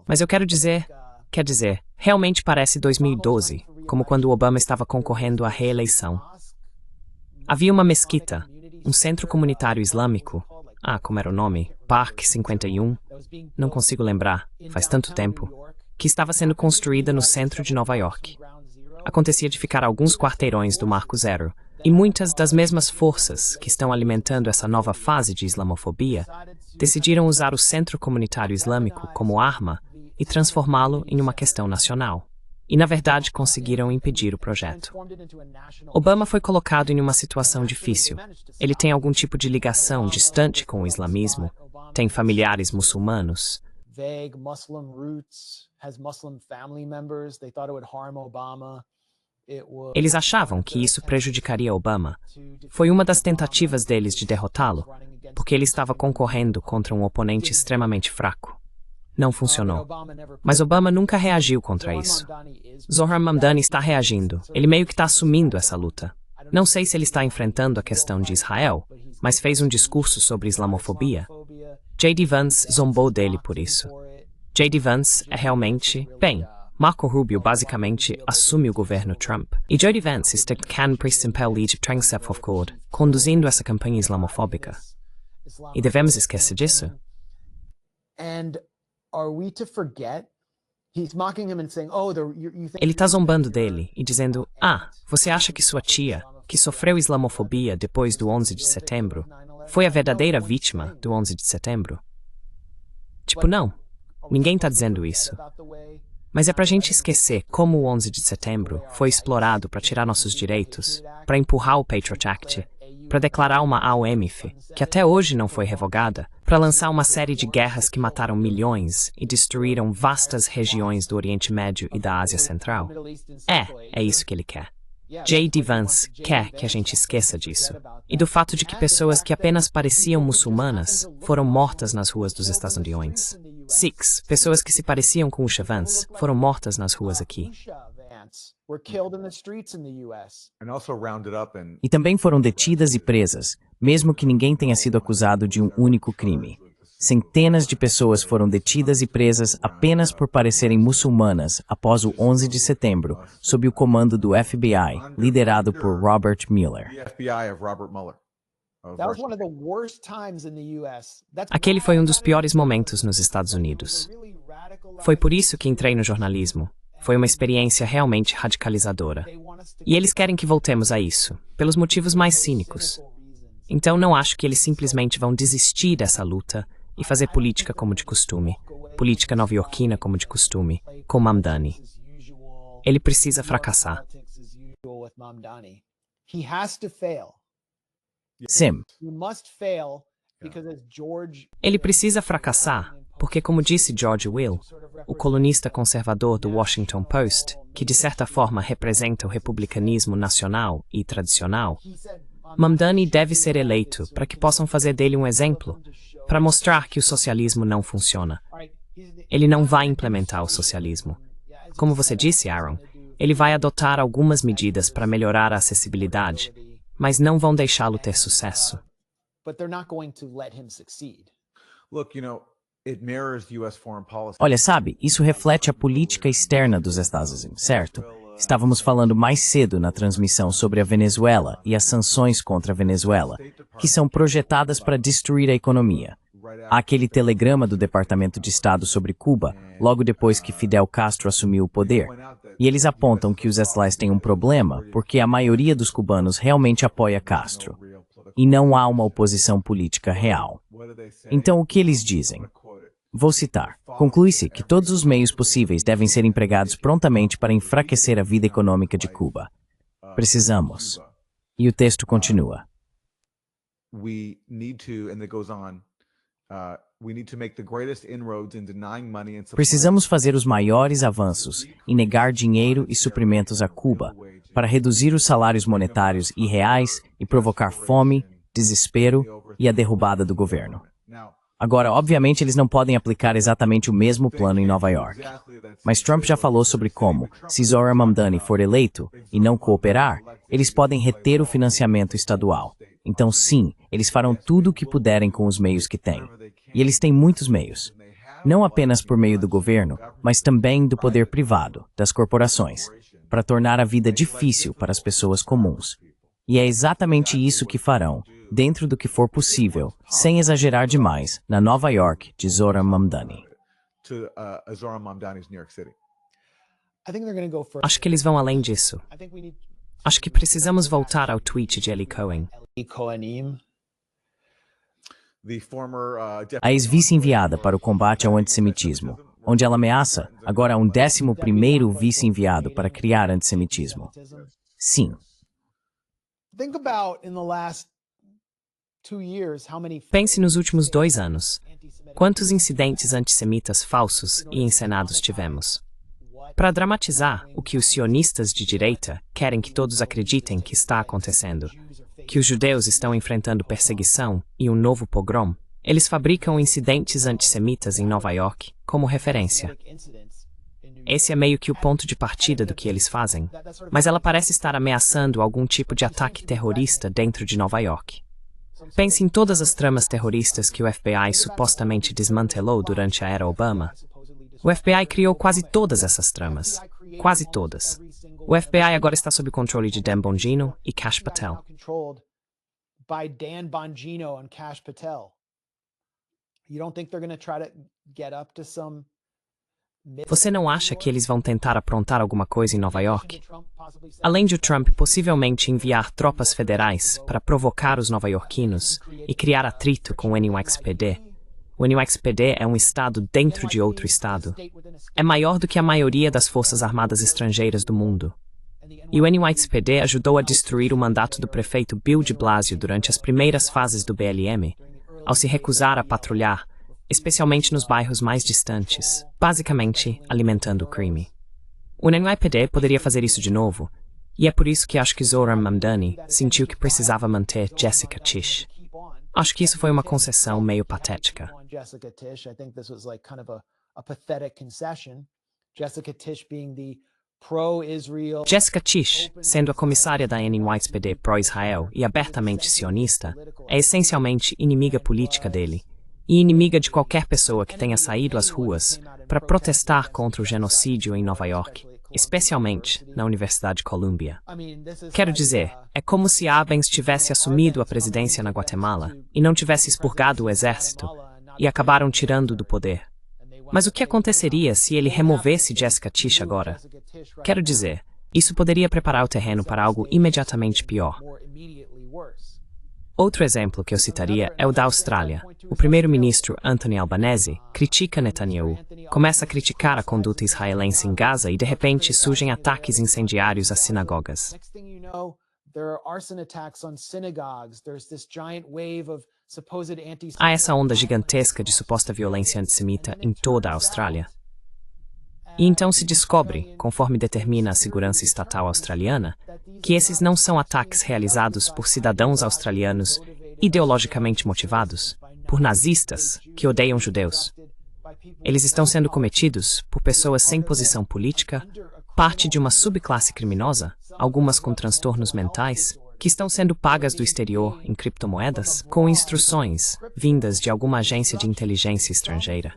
Mas eu quero dizer, realmente parece 2012, como quando Obama estava concorrendo à reeleição. Havia uma mesquita, um centro comunitário islâmico, como era o nome? Park 51, não consigo lembrar, faz tanto tempo, que estava sendo construída no centro de Nova York. Acontecia de ficar a alguns quarteirões do Marco Zero, e muitas das mesmas forças que estão alimentando essa nova fase de islamofobia decidiram usar o centro comunitário islâmico como arma e transformá-lo em uma questão nacional. E, na verdade, conseguiram impedir o projeto. Obama foi colocado em uma situação difícil. Ele tem algum tipo de ligação distante com o islamismo, tem familiares muçulmanos. Eles achavam que isso prejudicaria Obama. Foi uma das tentativas deles de derrotá-lo, porque ele estava concorrendo contra um oponente extremamente fraco. Não funcionou. Mas Obama nunca reagiu contra isso. Zohran Mamdani está reagindo. Ele meio que está assumindo essa luta. Não sei se ele está enfrentando a questão de Israel, mas fez um discurso sobre islamofobia. J.D. Vance zombou dele por isso. J.D. Vance é realmente... Bem, Marco Rubio basicamente assume o governo Trump. E J.D. Vance está conduzindo essa campanha islamofóbica. E devemos esquecer disso? Ele está zombando dele e dizendo, você acha que sua tia, que sofreu islamofobia depois do 11 de setembro, foi a verdadeira vítima do 11 de setembro? Tipo, não. Ninguém está dizendo isso. Mas é pra gente esquecer como o 11 de setembro foi explorado para tirar nossos direitos, para empurrar o Patriot Act, para declarar uma AOMF, que até hoje não foi revogada, para lançar uma série de guerras que mataram milhões e destruíram vastas regiões do Oriente Médio e da Ásia Central. É isso que ele quer. J.D. Vance quer que a gente esqueça disso. E do fato de que pessoas que apenas pareciam muçulmanas foram mortas nas ruas dos Estados Unidos. Sikhs, pessoas que se pareciam com Usha Vance, foram mortas nas ruas aqui. E também foram detidas e presas, mesmo que ninguém tenha sido acusado de um único crime. Centenas de pessoas foram detidas e presas apenas por parecerem muçulmanas após o 11 de setembro, sob o comando do FBI, liderado por Robert Mueller. Aquele foi um dos piores momentos nos Estados Unidos. Foi por isso que entrei no jornalismo. Foi uma experiência realmente radicalizadora. E eles querem que voltemos a isso, pelos motivos mais cínicos. Então não acho que eles simplesmente vão desistir dessa luta e fazer política como de costume, política nova-iorquina como de costume, com Mamdani. Ele precisa fracassar. Sim. Ele precisa fracassar, porque, como disse George Will, o colunista conservador do Washington Post, que de certa forma representa o republicanismo nacional e tradicional, Mamdani deve ser eleito para que possam fazer dele um exemplo, para mostrar que o socialismo não funciona. Ele não vai implementar o socialismo. Como você disse, Aaron, ele vai adotar algumas medidas para melhorar a acessibilidade, mas não vão deixá-lo ter sucesso. Olha, sabe, isso reflete a política externa dos Estados Unidos, certo? Estávamos falando mais cedo na transmissão sobre a Venezuela e as sanções contra a Venezuela, que são projetadas para destruir a economia. Há aquele telegrama do Departamento de Estado sobre Cuba, logo depois que Fidel Castro assumiu o poder. E eles apontam que os Atlas têm um problema porque a maioria dos cubanos realmente apoia Castro. E não há uma oposição política real. Então, o que eles dizem? Vou citar. Conclui-se que todos os meios possíveis devem ser empregados prontamente para enfraquecer a vida econômica de Cuba. Precisamos. E o texto continua. Precisamos fazer os maiores avanços em negar dinheiro e suprimentos a Cuba, para reduzir os salários monetários irreais e provocar fome, desespero e a derrubada do governo. Agora, obviamente, eles não podem aplicar exatamente o mesmo plano em Nova York. Mas Trump já falou sobre como, se Zohran Mamdani for eleito e não cooperar, eles podem reter o financiamento estadual. Então, sim, eles farão tudo o que puderem com os meios que têm. E eles têm muitos meios. Não apenas por meio do governo, mas também do poder privado, das corporações, para tornar a vida difícil para as pessoas comuns. E é exatamente isso que farão, dentro do que for possível, sem exagerar demais, na Nova York de Zohran Mamdani. Acho que eles vão além disso. Acho que precisamos voltar ao tweet de Eli Cohen. A ex-vice-enviada para o combate ao antissemitismo, onde ela ameaça agora um 11º vice-enviado para criar antissemitismo. Sim. Pense nos últimos 2 anos. Quantos incidentes antissemitas falsos e encenados tivemos? Para dramatizar o que os sionistas de direita querem que todos acreditem que está acontecendo, que os judeus estão enfrentando perseguição e um novo pogrom, eles fabricam incidentes antissemitas em Nova York como referência. Esse é meio que o ponto de partida do que eles fazem, mas ela parece estar ameaçando algum tipo de ataque terrorista dentro de Nova York. Pense em todas as tramas terroristas que o FBI supostamente desmantelou durante a era Obama. O FBI criou quase todas essas tramas. Quase todas. O FBI agora está sob o controle de Dan Bongino e Kash Patel. Você não acha que eles vão tentar aprontar alguma coisa em Nova York? Além de o Trump possivelmente enviar tropas federais para provocar os nova-iorquinos e criar atrito com o NYPD, o NYPD é um estado dentro de outro estado. É maior do que a maioria das forças armadas estrangeiras do mundo. E o NYPD ajudou a destruir o mandato do prefeito Bill de Blasio durante as primeiras fases do BLM, ao se recusar a patrulhar, especialmente nos bairros mais distantes, basicamente alimentando o crime. O NYPD poderia fazer isso de novo, e é por isso que acho que Zohran Mamdani sentiu que precisava manter Jessica Tisch. Acho que isso foi uma concessão meio patética. Jessica Tisch, sendo a comissária da NYPD pró-Israel e abertamente sionista, é essencialmente inimiga política dele, e inimiga de qualquer pessoa que tenha saído às ruas para protestar contra o genocídio em Nova York, especialmente na Universidade de Columbia. Quero dizer, é como se Abens tivesse assumido a presidência na Guatemala e não tivesse expurgado o exército, e acabaram tirando do poder. Mas o que aconteceria se ele removesse Jessica Tisch agora? Quero dizer, isso poderia preparar o terreno para algo imediatamente pior. Outro exemplo que eu citaria é o da Austrália. O primeiro-ministro Anthony Albanese critica Netanyahu, começa a criticar a conduta israelense em Gaza e, de repente, surgem ataques incendiários às sinagogas. Há essa onda gigantesca de suposta violência antissemita em toda a Austrália. E então se descobre, conforme determina a segurança estatal australiana, que esses não são ataques realizados por cidadãos australianos ideologicamente motivados, por nazistas que odeiam judeus. Eles estão sendo cometidos por pessoas sem posição política, parte de uma subclasse criminosa, algumas com transtornos mentais, que estão sendo pagas do exterior em criptomoedas, com instruções vindas de alguma agência de inteligência estrangeira.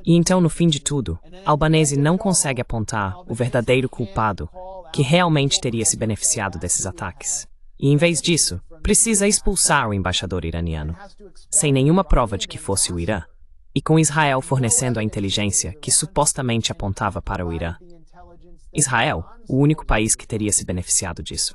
E então, no fim de tudo, Albanese não consegue apontar o verdadeiro culpado que realmente teria se beneficiado desses ataques. E, em vez disso, precisa expulsar o embaixador iraniano, sem nenhuma prova de que fosse o Irã, e com Israel fornecendo a inteligência que supostamente apontava para o Irã. Israel, o único país que teria se beneficiado disso.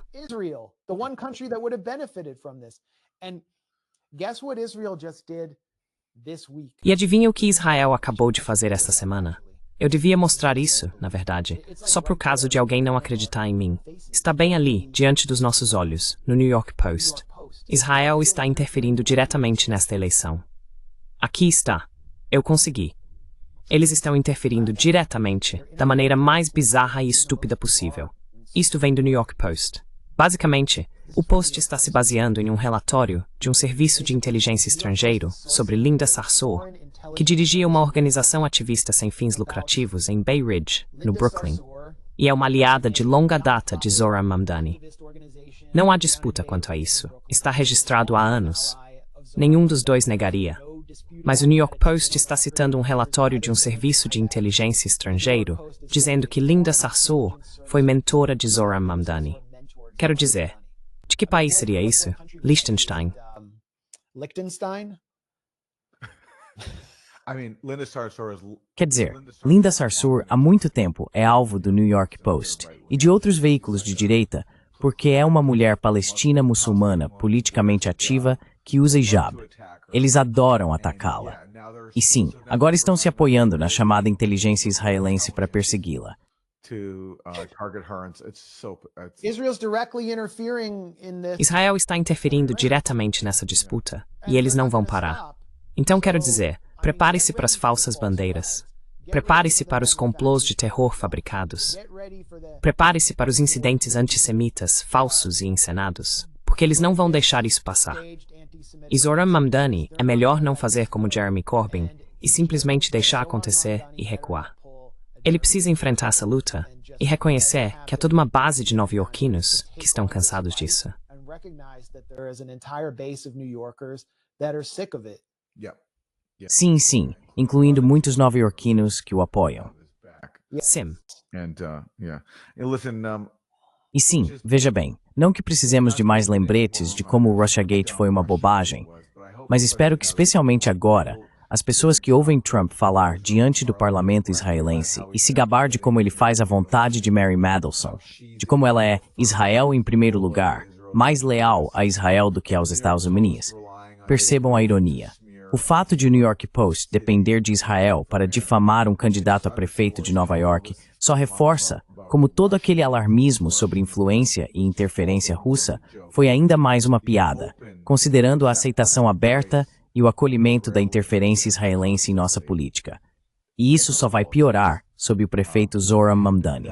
E adivinha o que Israel acabou de fazer esta semana? Eu devia mostrar isso, na verdade, só por caso de alguém não acreditar em mim. Está bem ali, diante dos nossos olhos, no New York Post. Israel está interferindo diretamente nesta eleição. Aqui está. Eu consegui. Eles estão interferindo diretamente, da maneira mais bizarra e estúpida possível. Isto vem do New York Post. Basicamente, o Post está se baseando em um relatório de um serviço de inteligência estrangeiro sobre Linda Sarsour, que dirigia uma organização ativista sem fins lucrativos em Bay Ridge, no Brooklyn, e é uma aliada de longa data de Zohran Mamdani. Não há disputa quanto a isso. Está registrado há anos. Nenhum dos dois negaria. Mas o New York Post está citando um relatório de um serviço de inteligência estrangeiro, dizendo que Linda Sarsour foi mentora de Zohran Mamdani. Quero dizer, de que país seria isso? Liechtenstein. Liechtenstein? Quer dizer, Linda Sarsour há muito tempo é alvo do New York Post e de outros veículos de direita porque é uma mulher palestina muçulmana politicamente ativa que usa hijab. Eles adoram atacá-la. E sim, agora estão se apoiando na chamada inteligência israelense para persegui-la. Israel está interferindo diretamente nessa disputa e eles não vão parar. Então quero dizer, prepare-se para as falsas bandeiras. Prepare-se para os complôs de terror fabricados. Prepare-se para os incidentes antissemitas falsos e encenados, porque eles não vão deixar isso passar. E Zohran Mamdani é melhor não fazer como Jeremy Corbyn e simplesmente deixar acontecer e recuar. Ele precisa enfrentar essa luta e reconhecer que há toda uma base de nova-iorquinos que estão cansados disso. Sim, sim, incluindo muitos nova-iorquinos que o apoiam. Sim. E sim, veja bem, não que precisemos de mais lembretes de como o Russiagate foi uma bobagem, mas espero que especialmente agora, as pessoas que ouvem Trump falar diante do parlamento israelense e se gabar de como ele faz a vontade de Mary Mandelson, de como ela é Israel em primeiro lugar, mais leal a Israel do que aos Estados Unidos, percebam a ironia. O fato de o New York Post depender de Israel para difamar um candidato a prefeito de Nova York só reforça como todo aquele alarmismo sobre influência e interferência russa foi ainda mais uma piada, considerando a aceitação aberta e o acolhimento da interferência israelense em nossa política. E isso só vai piorar sob o prefeito Zohran Mamdani.